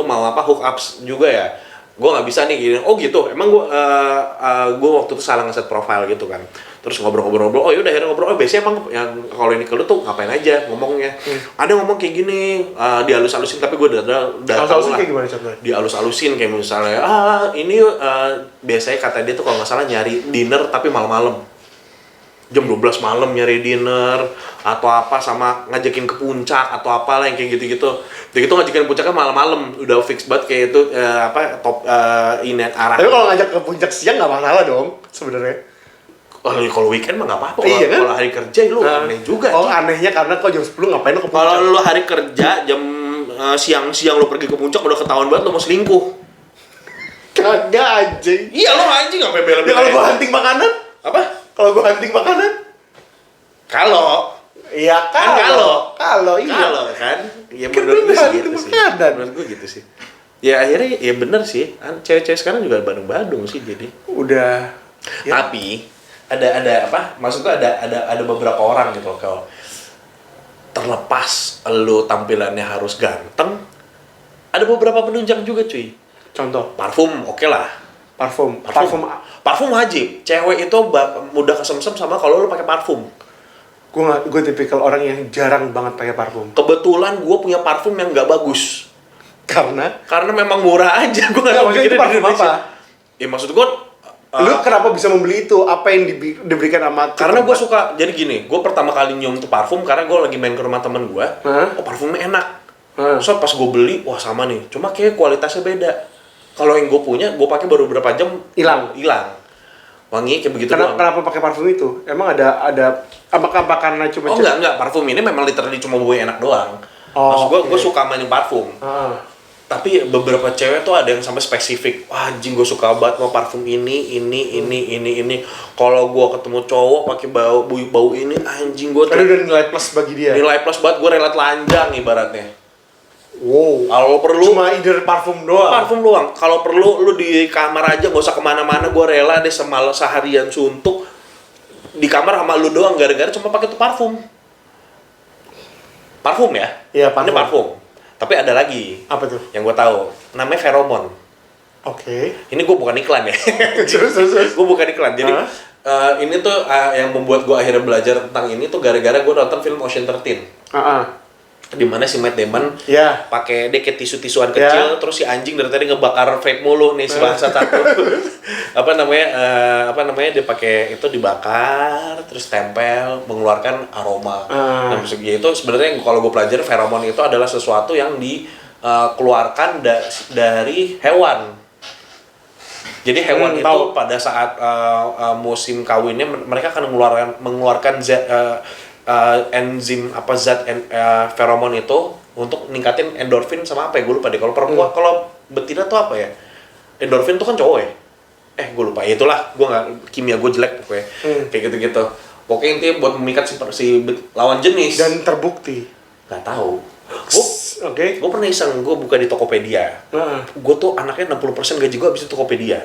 mau apa hook ups juga ya? Gue nggak bisa nih gini. Oh gitu. Emang gue waktu itu salah ngeset profile gitu kan. Terus ngobrol-ngobrol, oh yaudah akhirnya ngobrol, biasanya emang yang kalau ini ke lu tuh ngapain aja ngomongnya. Ada ngomong kayak gini, dihalus-halusin, tapi gue udah tahu lah. Kayak gimana contohnya? Dihalus-halusin kayak misalnya, ini biasanya kata dia tuh kalau nggak salah nyari dinner tapi malam-malam. Jam 12 malam nyari dinner, atau apa sama ngajakin ke puncak, atau apalah yang kayak gitu-gitu. Jadi itu ngajakin puncaknya malam-malam, udah fix banget kayak itu, ini arah. Tapi kalau ngajak ke puncak siang nggak masalah dong, sebenarnya. Kalau weekend mah nggak apa-apa. Iya, kan? Kalau hari kerja lu aneh juga. Oh, anehnya karena kok jam 10 ngapain lu ke puncak? Kalau lu hari kerja jam siang-siang lu pergi ke puncak udah ketahuan banget lu mau selingkuh. Kagak anjing. Iya, lu anjing sampai bela-bela. Ya kalau gua hunting makanan? Apa? Kalau gua hunting makanan? Iya kan kalau iya. Kalau kan. Ya Kan menurut gue gua sih gitu hunting sih. makanan. Menurut gue gitu sih. Ya akhirnya ya bener sih. Cewek-cewek sekarang juga badung-badung sih jadi. Udah. Ya. Tapi ada apa? Maksudnya ada beberapa orang gitu loh, kalau terlepas lu tampilannya harus ganteng, ada beberapa penunjang juga cuy. Contoh Parfum oke lah. Parfum wajib. Cewek itu mudah kesemsem sama kalau lu pakai parfum. Gue tipikal orang yang jarang banget pakai parfum. Kebetulan gue punya parfum yang nggak bagus. Karena memang murah aja. Gue nggak tahu maksudnya itu parfum apa? Ya maksud gue lu kenapa bisa membeli itu? Apa yang diberikan sama? Karena gue suka. Jadi gini, gue pertama kali nyium tuh parfum karena gue lagi main ke rumah temen gue. Oh parfumnya enak. So pas gue beli, wah sama nih. Cuma kayak kualitasnya beda. Kalau yang gue punya, gue pakai baru berapa jam hilang. Wanginya kayak begitu doang. Kenapa pakai parfum itu? Emang ada apa karena cuma Oh enggak, parfum ini memang literally cuma bau enak doang. Maksud gue suka mainin parfum. Tapi beberapa cewek tuh ada yang sampai spesifik. Wah, anjing gue suka banget sama parfum ini. Kalau gue ketemu cowok pakai bau ini, anjing gue tuh. Udah nilai plus bagi dia. Nilai plus banget, gue rela telanjang ibaratnya. Wow. Kalau perlu cuma either parfum doang. Parfum doang. Kalau perlu lu di kamar aja, gak usah kemana-mana. Gue rela deh seharian suntuk di kamar sama lu doang gara-gara cuma pakai tuh parfum. Parfum ya? Iya, parfum. Ini parfum. Tapi ada lagi. Apa tuh? Yang gue tahu. Namanya feromon. Oke. Ini gue bukan iklan ya. Terus. Gue bukan iklan. Jadi ini tuh yang membuat gue akhirnya belajar tentang ini tuh gara-gara gue nonton film Ocean 13. Di mana si Matt Damon pakai deket tisu-tisuan kecil, terus si anjing dari tadi ngebakar vape mulu nih si bangsa satu. apa namanya dia pakai itu dibakar terus tempel mengeluarkan aroma. Nah, maksudnya itu sebenarnya kalau gue pelajari feromon itu adalah sesuatu yang dikeluarkan dari hewan. Jadi hewan itu pada saat musim kawinnya mereka akan mengeluarkan enzim zat feromon itu untuk ningkatin endorfin sama apa ya, gue lupa deh. Kalau perempuan kalau betina tuh apa ya, endorfin tuh kan cowok ya, gue lupa ya, itulah, gue nggak, kimia gue jelek pokoknya. Kayak gitu pokoknya intinya buat memikat si lawan jenis. Dan terbukti nggak tahu. Gue pernah iseng, gue buka di Tokopedia. Gue tuh anaknya 60% gaji gue habis di Tokopedia.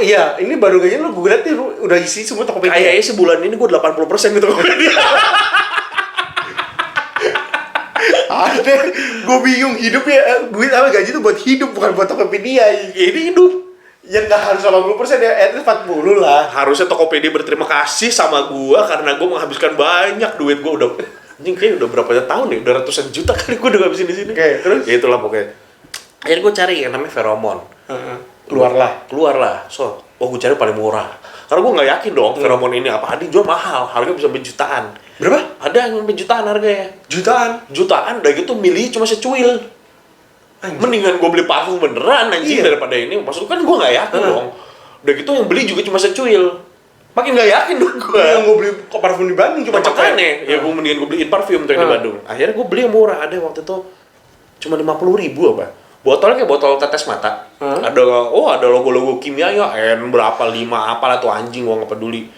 Iya, ini baru gajian lu, gue liat nih udah isi semua Tokopedia. Kayaknya sebulan ini gue 80% di Tokopedia. Ada, gue bingung hidup ya, duit apa gaji tuh buat hidup bukan buat Tokopedia. Ini hidup. Ya nggak harus 80% ya, at least 40 lah. Harusnya Tokopedia berterima kasih sama gue karena gue menghabiskan banyak duit gue udah. Anjing kayaknya udah berapa tahun nih, udah ratusan juta kali gue udah ngabisin di sini. Oke, terus? Ya itulah pokoknya. Akhirnya gue cari yang namanya feromon. Keluarlah. So, gue cari paling murah. Karena gue nggak yakin dong feromon ini apa. Ada jual mahal, harga bisa berjutaan. Berapa? Ada yang berjutaan harganya. Jutaan, udah gitu milih cuma secuil. Mendingan gue beli parfum beneran anjing daripada ini. Maksud kan gue nggak yakin dong. Udah gitu yang beli juga cuma secuil. Makin gak yakin dong gue. Yang gue beli parfum di Bandung cuma aneh. Ya gue mendingan gue beliin parfum tuh yang di Bandung. Akhirnya gue beli yang murah. Ada waktu itu cuma 50.000 apa. Botolnya kayak botol tetes mata. Ada logo-logo kimia ya. Berapa 5 apalah tuh anjing, gue gak peduli.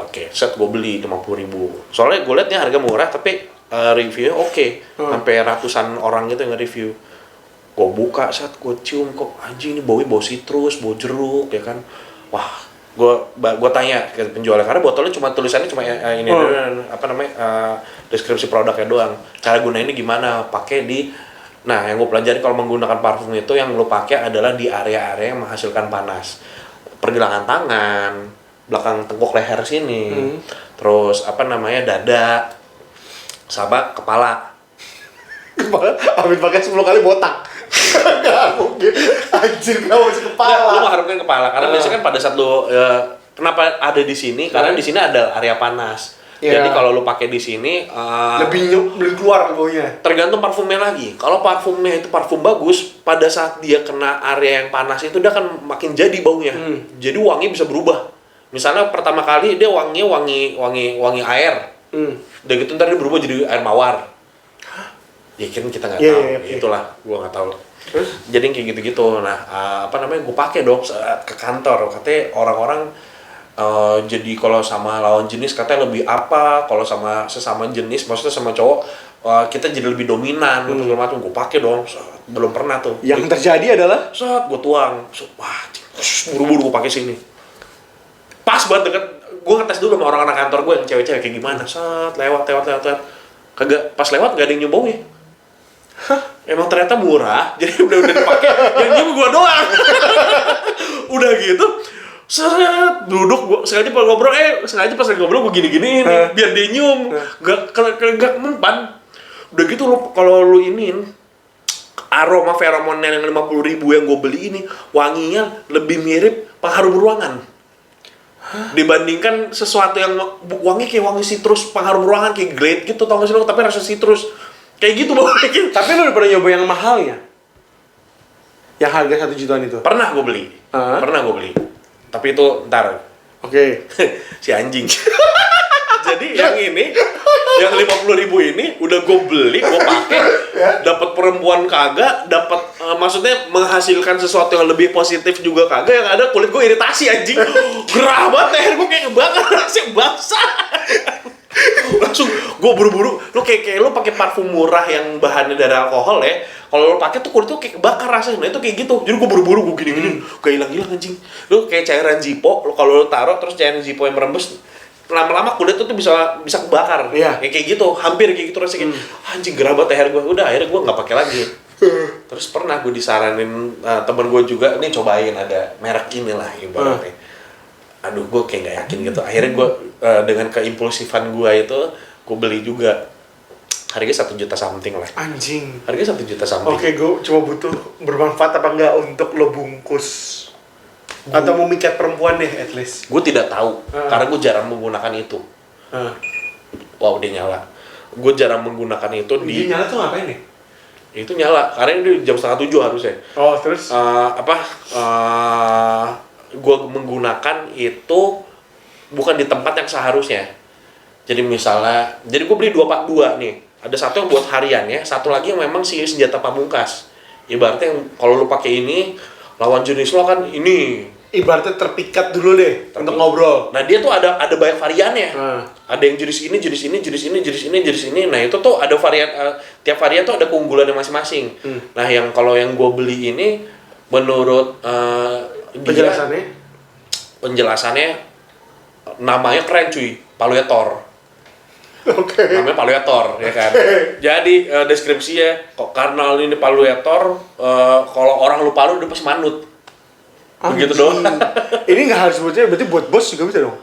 Oke, set gue beli 50.000. Soalnya gue liat nih harga murah tapi reviewnya oke. Sampai ratusan orang gitu yang nge-review. Gue buka, set gue cium kok anjing ini bau citrus, bau jeruk ya kan. Wah, gue tanya ke penjualnya karena botolnya tulisannya cuma ini deskripsi produknya doang. Cara gunainnya gimana? Pakai di yang gue pelajari kalau menggunakan parfum itu yang lo pakai adalah di area-area yang menghasilkan panas. Pergelangan tangan, belakang tengkuk leher sini. Terus dada sama kepala. Amin pakai 10 kali botak. Gak mungkin. Anjir, gak masuk kepala. Lu mengharapkan kepala karena biasanya kan pada saat lu kenapa ada di sini? Karena di sini ada area panas. Jadi kalau lu pakai di sini lebih keluar baunya. Tergantung parfumnya lagi. Kalau parfumnya itu parfum bagus, pada saat dia kena area yang panas itu dia akan makin jadi baunya. Jadi wangi bisa berubah. Misalnya pertama kali dia wangi air. Udah gitu ntar dia berubah jadi air mawar. Ya kan kita nggak tahu. Itulah gua nggak tahu. Terus? Jadi kayak gitu-gitu. Nah, gue pakai dong saat ke kantor. Katanya orang-orang jadi kalau sama lawan jenis katanya lebih apa, kalau sama sesama jenis, maksudnya sama cowok kita jadi lebih dominan. Segala macam. Gue pakai dong. Belum pernah tuh. Yang terjadi adalah saat gue tuang. Wah, buru-buru gue pakai sini. Pas banget deket. Gue ngetes dulu sama orang anak kantor gue yang cewek-cewek kayak gimana. Saat lewat. Kagak pas lewat gak ada yang nyobain ya. Emang ternyata murah, jadi udah dipakai, yang nyium gua doang. Udah gitu, seret duduk gua sengaja pas ngobrol, pas lagi ngobrol gua gini-gini biar dia nyium, gak mempan. Udah gitu kalau lu iniin aroma feromon yang 50.000 yang gua beli ini wanginya lebih mirip pengharum ruangan. Dibandingkan sesuatu yang wangi kayak wangi citrus pengharum ruangan kayak Glade gitu, tau gak sih lo, tapi rasa citrus. Kayak gitu baunya. Tapi lu udah pernah nyoba yang mahalnya? Yang harga 1 jutaan itu? Pernah gue beli. Tapi itu ntar. Oke. Si anjing. Jadi yang ini, yang 50.000 ini udah gue beli, gue pakai, dapat perempuan kagak, dapat maksudnya menghasilkan sesuatu yang lebih positif juga kagak, yang ada kulit gue iritasi anjing. Gerah banget, leher gue kayak kebakar, rasanya basah. Langsung gue buru-buru, lu kayak lu pakai parfum murah yang bahannya dari alkohol ya. Kalau lu pakai tuh kulit tuh kayak kebakar rasanya. Nah itu kayak gitu. Jadi gue buru-buru gue gini-gini, kayak hilang-hilang anjing. Lu kayak cairan Zippo, lu kalau lu taruh terus cairan Zippo yang merembes, lama-lama kulit tuh bisa kebakar. Iya. Kayak gitu, hampir kayak gitu rasanya. Anjing gerah banget leher gue. Udah akhirnya gue nggak pakai lagi. Terus pernah gue disaranin temen gue juga, nih cobain ada merek ini lah ibaratnya. Aduh gue kayak nggak yakin gitu. Akhirnya gue dengan keimpulsifan gue itu, gue beli juga. Harganya 1 juta something lah. Anjing. Harganya 1 juta something. Oke, gue cuma butuh bermanfaat apa enggak untuk lo bungkus. Atau mau mikat perempuan deh, at least. Gue tidak tahu, karena gue jarang menggunakan itu. Wow, dia nyala. Gue jarang menggunakan itu di... Dia nyala tuh ngapain nih? Itu nyala, karena ini jam 6:30 harusnya. Oh, terus? Gue menggunakan itu bukan di tempat yang seharusnya. Jadi misalnya, jadi gue beli 2 nih. Ada satu yang buat harian ya, satu lagi yang memang sih senjata pamungkas. Ibaratnya yang kalau lu pakai ini, lawan jenis lo kan ini. Ibaratnya terpikat dulu deh untuk ngobrol. Nah dia tuh ada banyak variannya. Ada yang jenis ini, jenis ini, jenis ini, jenis ini, jenis ini. Nah itu tuh ada varian, tiap varian tuh ada keunggulannya masing-masing. Nah yang kalau yang gue beli ini, menurut penjelasannya namanya keren cuy, Paluetor. Oke. Namanya Paluetor ya kan. Jadi deskripsinya kok karena ini Paluetor, kalau orang lu palu dia pasti manut. Begitu doang. Ini nggak harus buatnya, berarti buat bos juga bisa dong?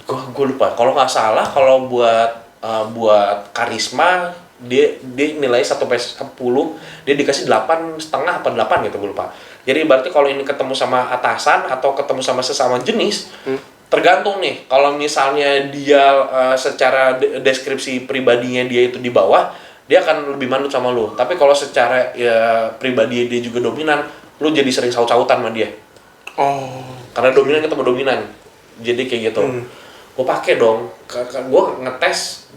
Gue lupa. Kalau nggak salah, kalau buat karisma dia nilainya 1/10, dia dikasih 8,5 apa 8 gitu, gue lupa. Jadi berarti kalau ini ketemu sama atasan atau ketemu sama sesama jenis, tergantung nih. Kalau misalnya dia secara deskripsi pribadinya dia itu di bawah, dia akan lebih manut sama lu. Tapi kalau secara pribadi dia juga dominan, lu jadi sering saut-sautan sama dia. Oh. Karena dominan ketemu dominan. Jadi kayak gitu. Gue pakai dong. Gue ngetes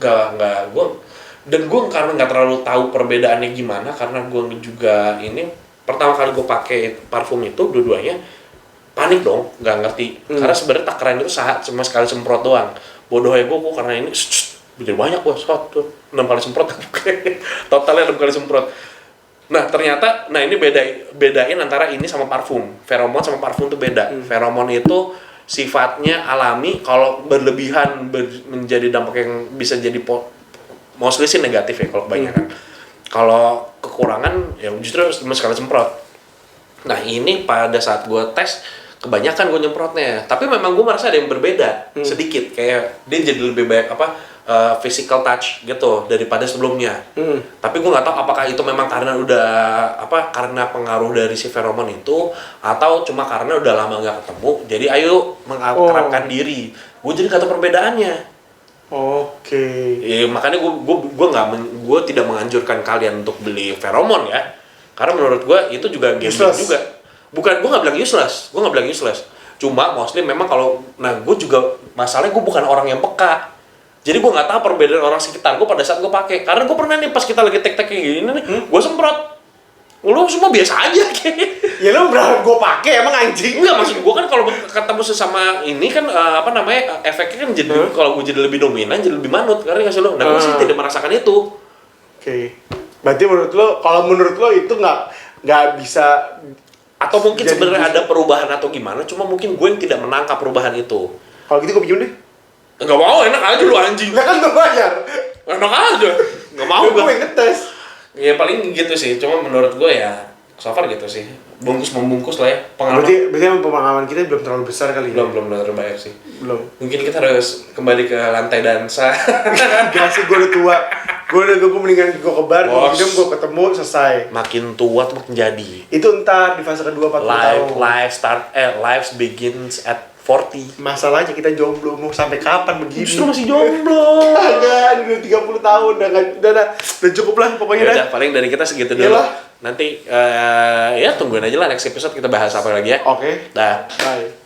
dan gue karena nggak terlalu tahu perbedaannya gimana, karena gue juga ini pertama kali gue pakai parfum itu dua-duanya panik dong, nggak ngerti. Karena sebenarnya takaran itu cuma sekali semprot doang. Bodohnya gue karena ini bener banyak gue 6 kali semprot. Totalnya 6 kali semprot. Nah ternyata, ini bedain antara ini sama parfum. Feromon sama parfum itu beda. Feromon itu sifatnya alami, kalau berlebihan menjadi dampak yang bisa jadi mostly sih negatif ya kalau kebanyakan. Kalau kekurangan ya justru cuma sekali semprot. Nah ini pada saat gue tes kebanyakan gue nyemprotnya, tapi memang gue merasa ada yang berbeda sedikit, kayak dia jadi lebih banyak physical touch gitu daripada sebelumnya. Tapi gue nggak tahu apakah itu memang karena karena pengaruh dari si feromon itu, atau cuma karena udah lama nggak ketemu, jadi ayo mengakrabkan diri. Gue jadi nggak tahu perbedaannya. Oke. Makanya gue tidak menganjurkan kalian untuk beli feromon ya, karena menurut gue itu juga gambling juga. Gue nggak bilang useless. Cuma mostly memang gue juga masalahnya gue bukan orang yang peka. Jadi gue nggak tahu perbedaan orang sekitar gue pada saat gue pakai. Karena gue pernah nih pas kita lagi tek-tek kayak gini nih, gue semprot. Lu semua biasa aja kayak. Ya lu berharap gue pakai emang anjing? Enggak, maksud gue kan kalau ketemu sesama ini kan efeknya kan jadi kalau gue jadi lebih dominan, jadi lebih manut. Karena nggak sih lo. Nah gue sih tidak merasakan itu. Oke. Berarti menurut lo itu nggak bisa. Atau mungkin sebenarnya ada perubahan atau gimana, cuma mungkin gue yang tidak menangkap perubahan itu. Kalau gitu gue pinjam deh. Enggak mau, enak aja lu anjing. Lah kan gue bayar. Enak aja. Enggak mau gue yang ngetes. Ya paling gitu sih, cuma menurut gue ya so far gitu sih. Bungkus-membungkus lah ya. Berarti emang pengalaman kita belum terlalu besar kali ya? Belum terlalu banyak sih. Belum. Mungkin kita harus kembali ke lantai dansa. Gak sih, gue udah tua. Gue mendingan gue ke bar, gue ketemu, selesai. Makin tua tuh makin jadi. Itu ntar di fase kedua 40 tahun. Life begins at 40. Masalahnya kita jomblo, mau sampai kapan begini? Justru masih jomblo. Agak, udah 30 tahun, udah cukup lah pokoknya. Udah, paling dari kita segitu dulu. Yalah. Nanti ya tungguin aja lah next episode kita bahas apa lagi ya. Oke. Dah. Bye.